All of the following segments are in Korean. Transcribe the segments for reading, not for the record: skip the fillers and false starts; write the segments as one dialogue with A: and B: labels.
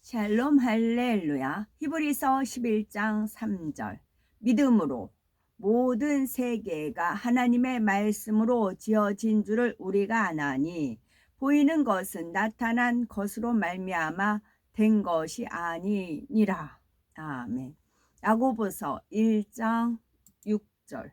A: 샬롬 할렐루야. 히브리서 11장 3절. 믿음으로 모든 세계가 하나님의 말씀으로 지어진 줄을 우리가 아나니 보이는 것은 나타난 것으로 말미암아 된 것이 아니니라. 아멘. 야고보서 1장 6절.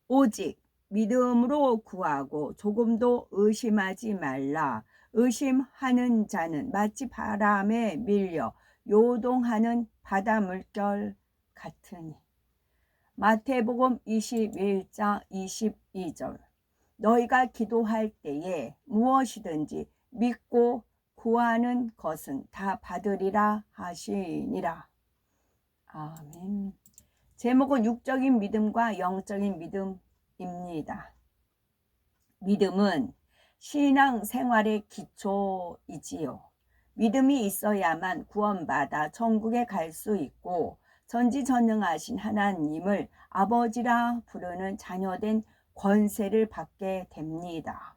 A: 오직 믿음으로 구하고 조금도 의심하지 말라. 의심하는 자는 마치 바람에 밀려 요동하는 바다 물결 같으니. 마태복음 21장 22절. 너희가 기도할 때에 무엇이든지 믿고 구하는 것은 다 받으리라 하시니라. 아멘. 제목은 육적인 믿음과 영적인 믿음입니다. 믿음은 신앙 생활의 기초이지요. 믿음이 있어야만 구원받아 천국에 갈 수 있고 전지전능하신 하나님을 아버지라 부르는 자녀된 권세를 받게 됩니다.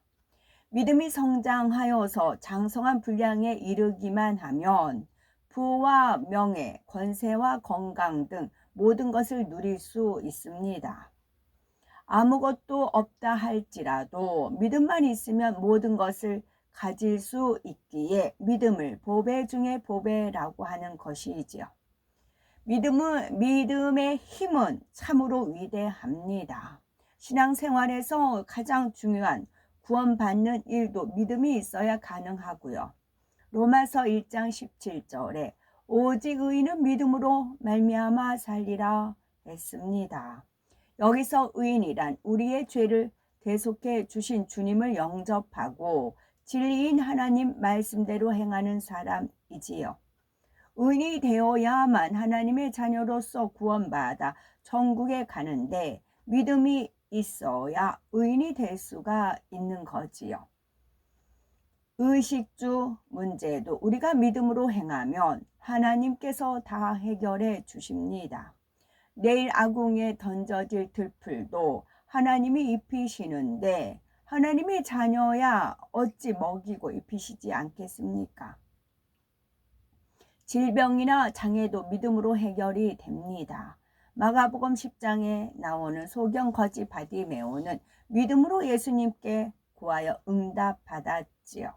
A: 믿음이 성장하여서 장성한 분량에 이르기만 하면 부와 명예, 권세와 건강 등 모든 것을 누릴 수 있습니다. 아무것도 없다 할지라도 믿음만 있으면 모든 것을 가질 수 있기에 믿음을 보배 중에 보배라고 하는 것이지요. 믿음의 힘은 참으로 위대합니다. 신앙생활에서 가장 중요한 구원받는 일도 믿음이 있어야 가능하고요. 로마서 1장 17절에 오직 의인은 믿음으로 말미암아 살리라 했습니다. 여기서 의인이란 우리의 죄를 대속해 주신 주님을 영접하고 진리인 하나님 말씀대로 행하는 사람이지요. 의인이 되어야만 하나님의 자녀로서 구원받아 천국에 가는데 믿음이 있어야 의인이 될 수가 있는 거지요. 의식주 문제도 우리가 믿음으로 행하면 하나님께서 다 해결해 주십니다. 내일 아궁이에 던져질 들풀도 하나님이 입히시는데 하나님의 자녀야 어찌 먹이고 입히시지 않겠습니까? 질병이나 장애도 믿음으로 해결이 됩니다. 마가복음 10장에 나오는 소경 거지 바디메오는 믿음으로 예수님께 구하여 응답받았지요.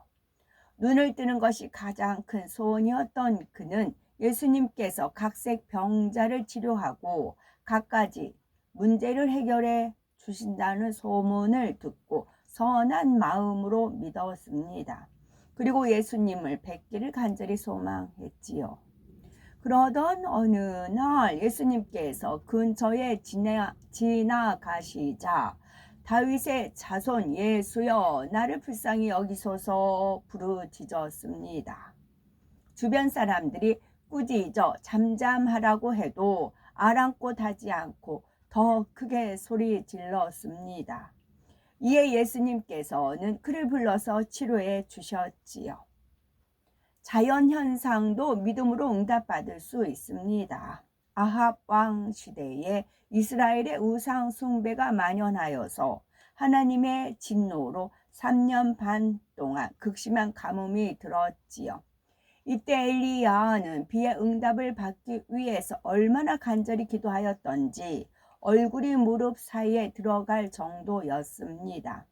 A: 눈을 뜨는 것이 가장 큰 소원이었던 그는 예수님께서 각색 병자를 치료하고 갖가지 문제를 해결해 주신다는 소문을 듣고 선한 마음으로 믿었습니다. 그리고 예수님을 뵙기를 간절히 소망했지요. 그러던 어느 날 예수님께서 근처에 지나가시자 다윗의 자손 예수여 나를 불쌍히 여기소서 부르짖었습니다. 주변 사람들이 꾸짖어 잠잠하라고 해도 아랑곳 하지 않고 더 크게 소리 질렀습니다. 이에 예수님께서는 그를 불러서 치료해 주셨지요. 자연현상도 믿음으로 응답받을 수 있습니다. 아합 왕 시대에 이스라엘의 우상 숭배가 만연하여서 하나님의 진노로 3년 반 동안 극심한 가뭄이 들었지요. 이때 엘리야는 비의 응답을 받기 위해서 얼마나 간절히 기도하였던지 얼굴이 무릎 사이에 들어갈 정도였습니다.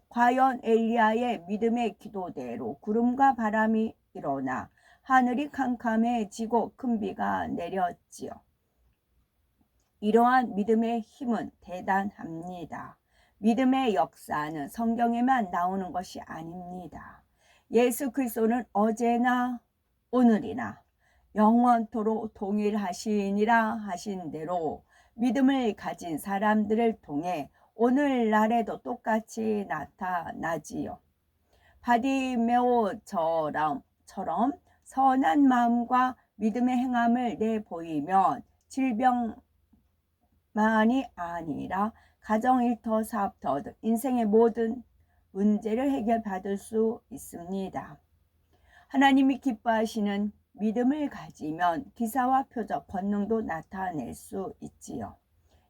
A: 과연 엘리야의 믿음의 기도대로 구름과 바람이 일어나 하늘이 캄캄해지고 큰 비가 내렸지요. 이러한 믿음의 힘은 대단합니다. 믿음의 역사는 성경에만 나오는 것이 아닙니다. 예수 그리스도는 어제나 오늘이나 영원토록 동일하시니라 하신 대로 믿음을 가진 사람들을 통해 오늘날에도 똑같이 나타나지요. 바디메오처럼 선한 마음과 믿음의 행함을 내보이면 질병만이 아니라 가정, 일터, 사업터 등 인생의 모든 문제를 해결받을 수 있습니다. 하나님이 기뻐하시는 믿음을 가지면 기사와 표적, 권능도 나타낼 수 있지요.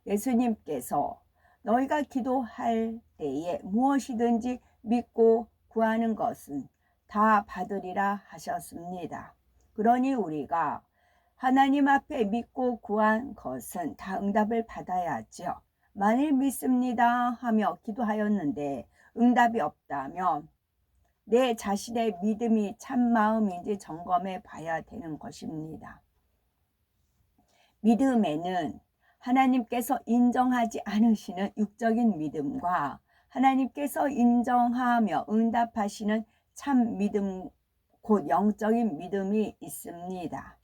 A: 예수님께서 너희가 기도할 때에 무엇이든지 믿고 구하는 것은 다 받으리라 하셨습니다. 그러니 우리가 하나님 앞에 믿고 구한 것은 다 응답을 받아야지요. 만일 믿습니다 하며 기도하였는데 응답이 없다면 내 자신의 믿음이 참마음인지 점검해 봐야 되는 것입니다. 믿음에는 하나님께서 인정하지 않으시는 육적인 믿음과 하나님께서 인정하며 응답하시는 참 믿음, 곧 영적인 믿음이 있습니다.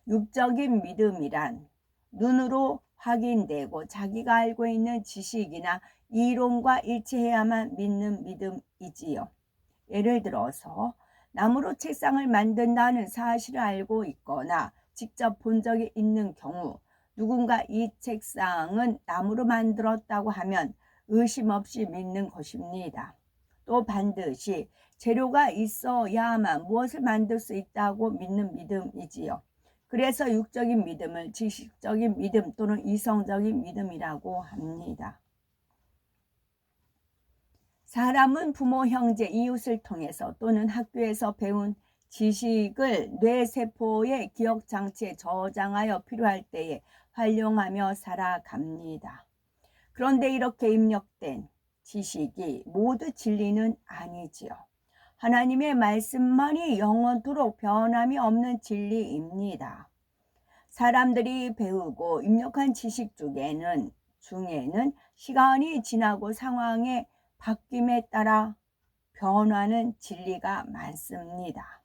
A: 육적인 믿음이란 눈으로 확인되고 자기가 알고 있는 지식이나 이론과 일치해야만 믿는 믿음이지요. 예를 들어서 나무로 책상을 만든다는 사실을 알고 있거나 직접 본 적이 있는 경우 누군가 이 책상은 나무로 만들었다고 하면 의심 없이 믿는 것입니다. 또 반드시 재료가 있어야만 무엇을 만들 수 있다고 믿는 믿음이지요. 그래서 육적인 믿음을 지식적인 믿음 또는 이성적인 믿음이라고 합니다. 사람은 부모, 형제, 이웃을 통해서 또는 학교에서 배운 지식을 뇌세포의 기억장치에 저장하여 필요할 때에 활용하며 살아갑니다. 그런데 이렇게 입력된 지식이 모두 진리는 아니지요. 하나님의 말씀만이 영원토록 변함이 없는 진리입니다. 사람들이 배우고 입력한 지식 중에는 시간이 지나고 상황의 바뀜에 따라 변화하는 진리가 많습니다.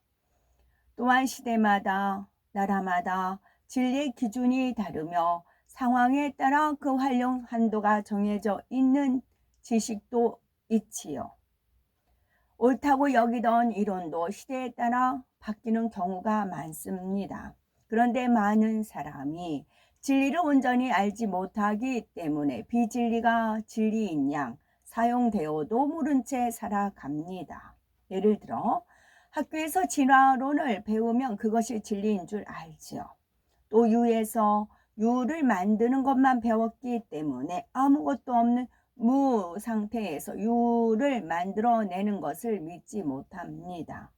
A: 또한 시대마다 나라마다 진리의 기준이 다르며 상황에 따라 그 활용 한도가 정해져 있는 지식도 있지요. 옳다고 여기던 이론도 시대에 따라 바뀌는 경우가 많습니다. 그런데 많은 사람이 진리를 온전히 알지 못하기 때문에 비진리가 진리인 양 사용되어도 모른 채 살아갑니다. 예를 들어 학교에서 진화론을 배우면 그것이 진리인 줄 알지요. 또 유에서 유를 만드는 것만 배웠기 때문에 아무것도 없는 무 상태에서 유를 만들어내는 것을 믿지 못합니다.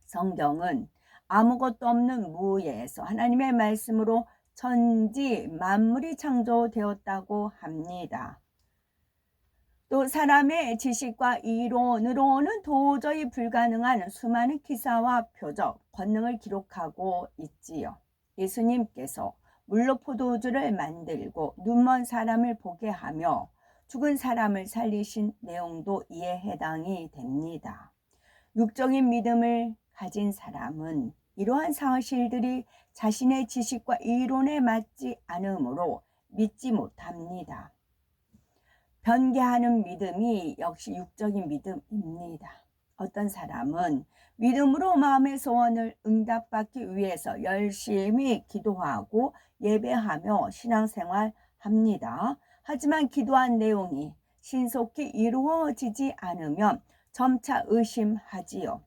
A: 성경은 아무것도 없는 무에서 하나님의 말씀으로 천지 만물이 창조되었다고 합니다. 또 사람의 지식과 이론으로는 도저히 불가능한 수많은 기사와 표적, 권능을 기록하고 있지요. 예수님께서 물로 포도주를 만들고 눈먼 사람을 보게 하며 죽은 사람을 살리신 내용도 이에 해당이 됩니다. 육적인 믿음을 가진 사람은 이러한 사실들이 자신의 지식과 이론에 맞지 않으므로 믿지 못합니다. 변개하는 믿음이 역시 육적인 믿음입니다. 어떤 사람은 믿음으로 마음의 소원을 응답받기 위해서 열심히 기도하고 예배하며 신앙생활합니다. 하지만 기도한 내용이 신속히 이루어지지 않으면 점차 의심하지요.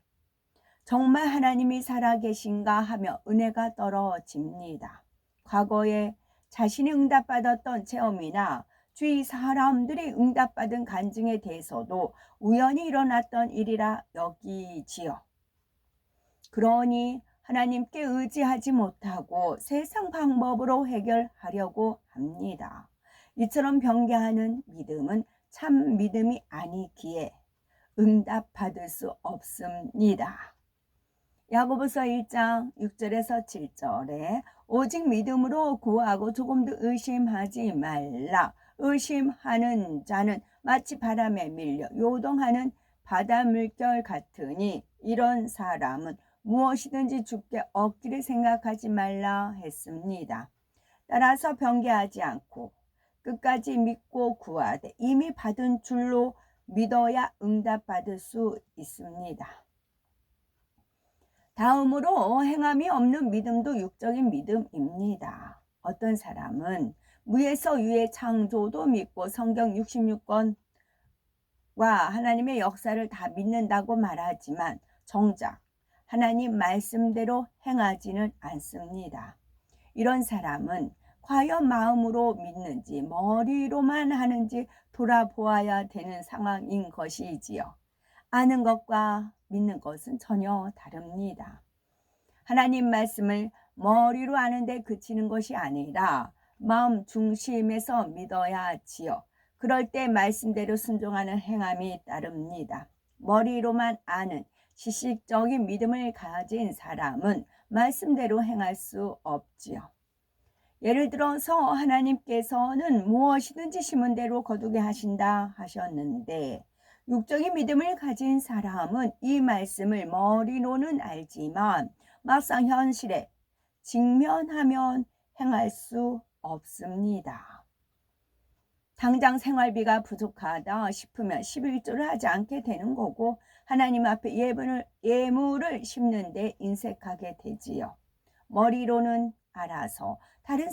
A: 정말 하나님이 살아계신가 하며 은혜가 떨어집니다. 과거에 자신이 응답받았던 체험이나 주위 사람들이 응답받은 간증에 대해서도 우연히 일어났던 일이라 여기지요. 그러니 하나님께 의지하지 못하고 세상 방법으로 해결하려고 합니다. 이처럼 변개하는 믿음은 참 믿음이 아니기에 응답받을 수 없습니다. 야고보서 1장 6절에서 7절에 오직 믿음으로 구하고 조금도 의심하지 말라. 의심하는 자는 마치 바람에 밀려 요동하는 바다 물결 같으니 이런 사람은 무엇이든지 주께 얻기를 생각하지 말라 했습니다. 따라서 변개하지 않고 끝까지 믿고 구하되 이미 받은 줄로 믿어야 응답받을 수 있습니다. 다음으로 행함이 없는 믿음도 육적인 믿음입니다. 어떤 사람은 무에서 유의 창조도 믿고 성경 66권과 하나님의 역사를 다 믿는다고 말하지만 정작 하나님 말씀대로 행하지는 않습니다. 이런 사람은 과연 마음으로 믿는지 머리로만 하는지 돌아보아야 되는 상황인 것이지요. 아는 것과 믿는 것은 전혀 다릅니다. 하나님 말씀을 머리로 아는데 그치는 것이 아니라 마음 중심에서 믿어야 하지요. 그럴 때 말씀대로 순종하는 행함이 따릅니다. 머리로만 아는 지식적인 믿음을 가진 사람은 말씀대로 행할 수 없지요. 예를 들어서 하나님께서는 무엇이든지 심은 대로 거두게 하신다 하셨는데, 육적인 믿음을 가진 사람은 이 말씀을 머리로는 알지만 막상 현실에 직면하면 행할 수 없습니다. 당장 생활비가 부족하다 싶으면 11조를 하지 않게 되는 거고, 하나님 앞에 예물을 심는데 인색하게 되지요. 머리로는 알아서 다른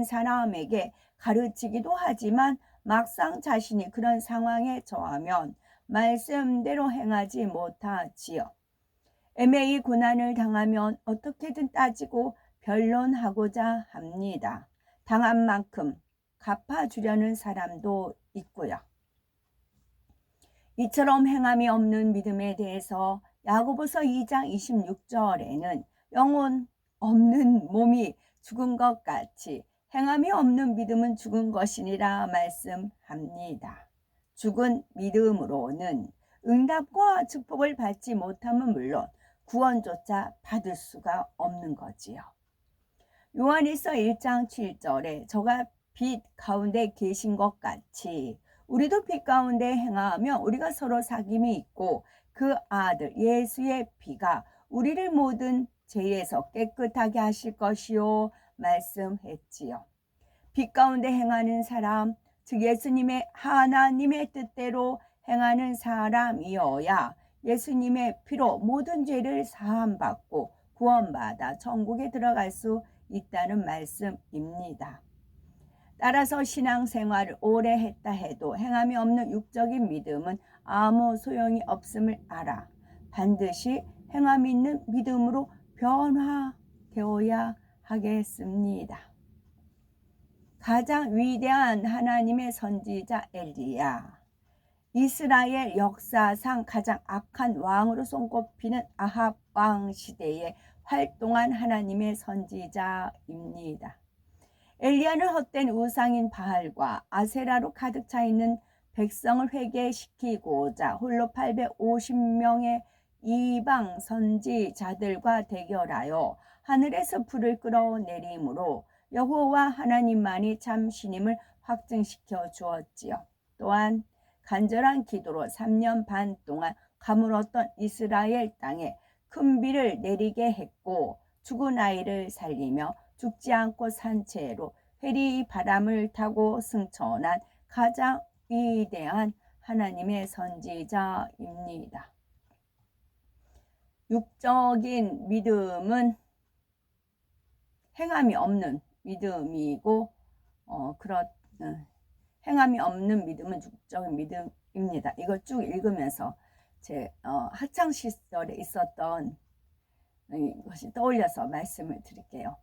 A: 사람에게 가르치기도 하지만 막상 자신이 그런 상황에 처하면 말씀대로 행하지 못하지요. 애매히 고난을 당하면 어떻게든 따지고 변론하고자 합니다. 당한 만큼 갚아주려는 사람도 있고요. 이처럼 행함이 없는 믿음에 대해서 야고보서 2장 26절에는 영혼 없는 몸이 죽은 것 같이 행함이 없는 믿음은 죽은 것이니라 말씀합니다. 죽은 믿음으로는 응답과 축복을 받지 못하면 물론 구원조차 받을 수가 없는 거지요. 요한일서 1장 7절에 저가 빛 가운데 계신 것 같이 우리도 빛 가운데 행하며 우리가 서로 사귐이 있고 그 아들 예수의 피가 우리를 모든 죄에서 깨끗하게 하실 것이요 말씀했지요. 빛 가운데 행하는 사람, 즉 예수님의 하나님의 뜻대로 행하는 사람이어야 예수님의 피로 모든 죄를 사함받고 구원받아 천국에 들어갈 수 있다는 말씀입니다. 따라서 신앙생활을 오래 했다 해도 행함이 없는 육적인 믿음은 아무 소용이 없음을 알아 반드시 행함이 있는 믿음으로 변화되어야 하겠습니다. 가장 위대한 하나님의 선지자 엘리야, 이스라엘 역사상 가장 악한 왕으로 손꼽히는 아합 왕 시대에 활동한 하나님의 선지자입니다. 엘리야는 헛된 우상인 바알과 아세라로 가득 차 있는 백성을 회개시키고자 홀로 850명의 이방 선지자들과 대결하여 하늘에서 불을 끌어내림으로 여호와 하나님만이 참 신임을 확증시켜 주었지요. 또한 간절한 기도로 3년 반 동안 가물었던 이스라엘 땅에 큰 비를 내리게 했고 죽은 아이를 살리며 죽지 않고 산 채로 회리 바람을 타고 승천한 가장 위대한 하나님의 선지자입니다. 육적인 믿음은 행함이 없는 믿음이고 행함이 없는 믿음은 육적인 믿음입니다. 이걸 쭉 읽으면서 제 학창 시절에 있었던 것이 떠올려서 말씀을 드릴게요.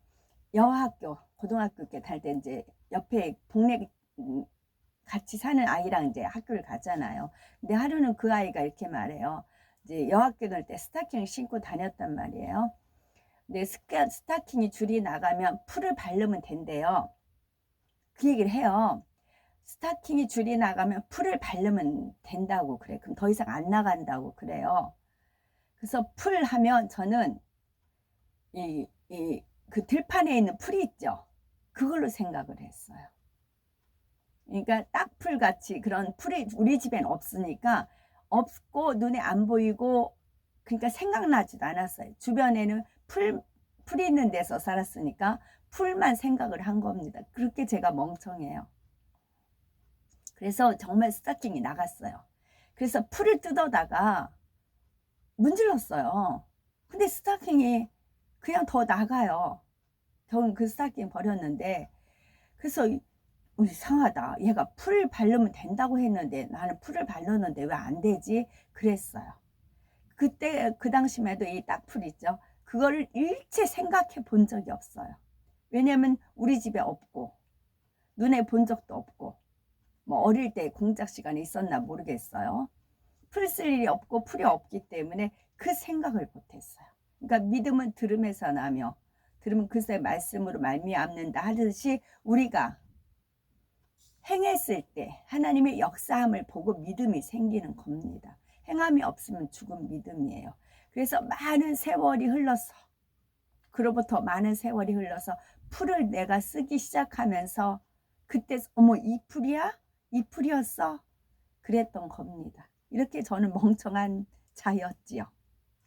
A: 여학교, 고등학교 때 다닐 때 이제 옆에 동네 같이 사는 아이랑 이제 학교를 가잖아요. 근데 하루는 그 아이가 이렇게 말해요. 이제 여학교 다닐 때 스타킹을 신고 다녔단 말이에요. 근데 스타킹이 줄이 나가면 풀을 바르면 된대요. 그 얘기를 해요. 스타킹이 줄이 나가면 풀을 바르면 된다고 그래. 그럼 더 이상 안 나간다고 그래요. 그래서 풀 하면 저는 그 들판에 있는 풀이 있죠. 그걸로 생각을 했어요. 그러니까 딱풀 같이 그런 풀이 우리 집엔 없으니까 없고 눈에 안 보이고 그러니까 생각나지도 않았어요. 주변에는 풀이 있는 데서 살았으니까 풀만 생각을 한 겁니다. 그렇게 제가 멍청해요. 그래서 정말 스타킹이 나갔어요. 그래서 풀을 뜯어다가 문질렀어요. 근데 스타킹이 그냥 더 나가요. 저는 그 스타킹 버렸는데, 그래서 이상하다. 얘가 풀 바르면 된다고 했는데 나는 풀을 바르는데 왜 안 되지? 그랬어요. 그때 그 당시만 해도 이 딱풀 있죠. 그거를 일체 생각해 본 적이 없어요. 왜냐면 우리 집에 없고 눈에 본 적도 없고 뭐 어릴 때 공작 시간에 있었나 모르겠어요. 풀 쓸 일이 없고 풀이 없기 때문에 그 생각을 못했어요. 그러니까 믿음은 들음에서 나며 들으면 글쎄 말씀으로 말미암는다 하듯이 우리가 행했을 때 하나님의 역사함을 보고 믿음이 생기는 겁니다. 행함이 없으면 죽은 믿음이에요. 그래서 많은 세월이 흘러서 그로부터 많은 세월이 흘러서 풀을 내가 쓰기 시작하면서 그때 어머 이 풀이야? 이 풀이었어? 그랬던 겁니다. 이렇게 저는 멍청한 자였지요.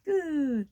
A: 끝.